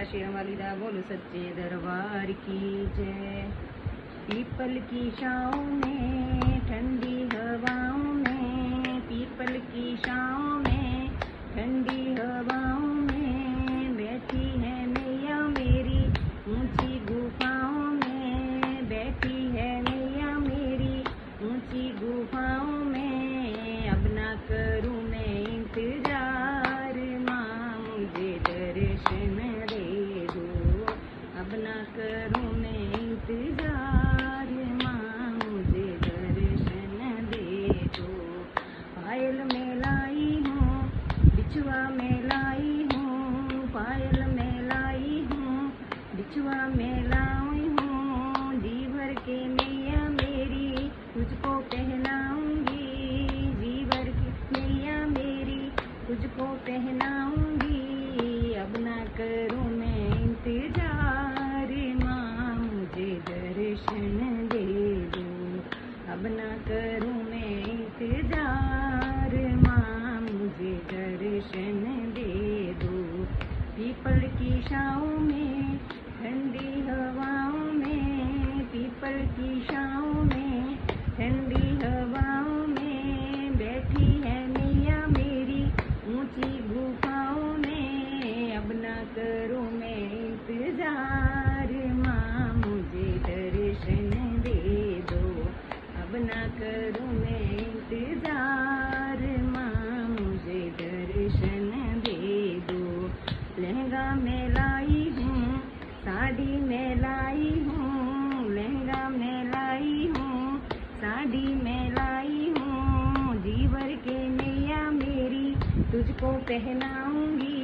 शेर वालिदा बोलो सच्चे दरबार की जय। पीपल की छाँव में ठंडी हवाओं में, पीपल की छाँव में ठंडी हवाओं में बैठी है मैया मेरी ऊंची गुफाओं में, बैठी है मैया मेरी ऊंची गुफाओं में। अब ना करूँ मैं इंतजार माँ मुझे दर्शन दे दो, अब ना करूँ मैं इंतजार माँ मुझे दर्शन दे दो। पायल में लाई हूँ बिछुआ में लाई हूँ, पायल में लाई हूँ बिछुआ में लाई हूँ। जीवर के मैया मेरी तुझको पहनाऊंगी, जीवर की मैया मेरी तुझको पहनाऊंगी। अब ना करूँ मैं इंतजार माँ मुझे दर्शन दे दो, अब ना करूँ मैं इंतजार माँ मुझे दर्शन दे दो। पीपल की छाँव में ठंडी हवाओं में, पीपल की छाँव में ठंडी हवाओं में बैठी है मैया मेरी ऊंची गुफाओं में। अब ना करूँ मैं इंतजार माँ मुझे दर्शन दे दो, अब ना करूँ मैं इंतजार माँ मुझे दर्शन दे दो। लहंगा में लाई हूँ साड़ी में लाई हूँ, लहंगा में लाई हूँ साड़ी में लाई हूँ। जीवर के मैया मेरी तुझको पहनाऊंगी,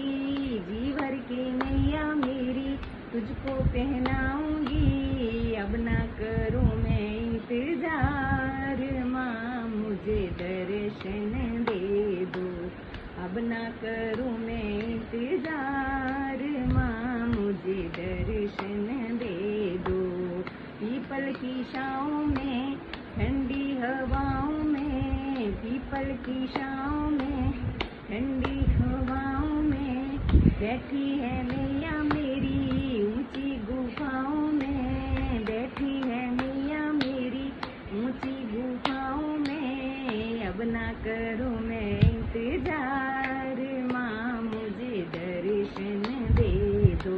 जीवर के मैया मेरी तुझको पहनाऊंगी। अब ना करूँ मैं इंतजार माँ मुझे दर्शन दे दो, अब ना करूँ मैं इंतजार माँ मुझे दर्शन दे दो। पीपल की छाँव में ठंडी हवाओं में, पीपल की छाँव में ठंडी हवाओं में बैठी है मैया मेरी ऊंची गुफाओं में, बैठी है मैया मेरी ऊंची गुफाओं में। अब ना करूँ मैं इंतजार माँ मुझे दर्शन दे दो,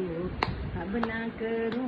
अब ना करूँ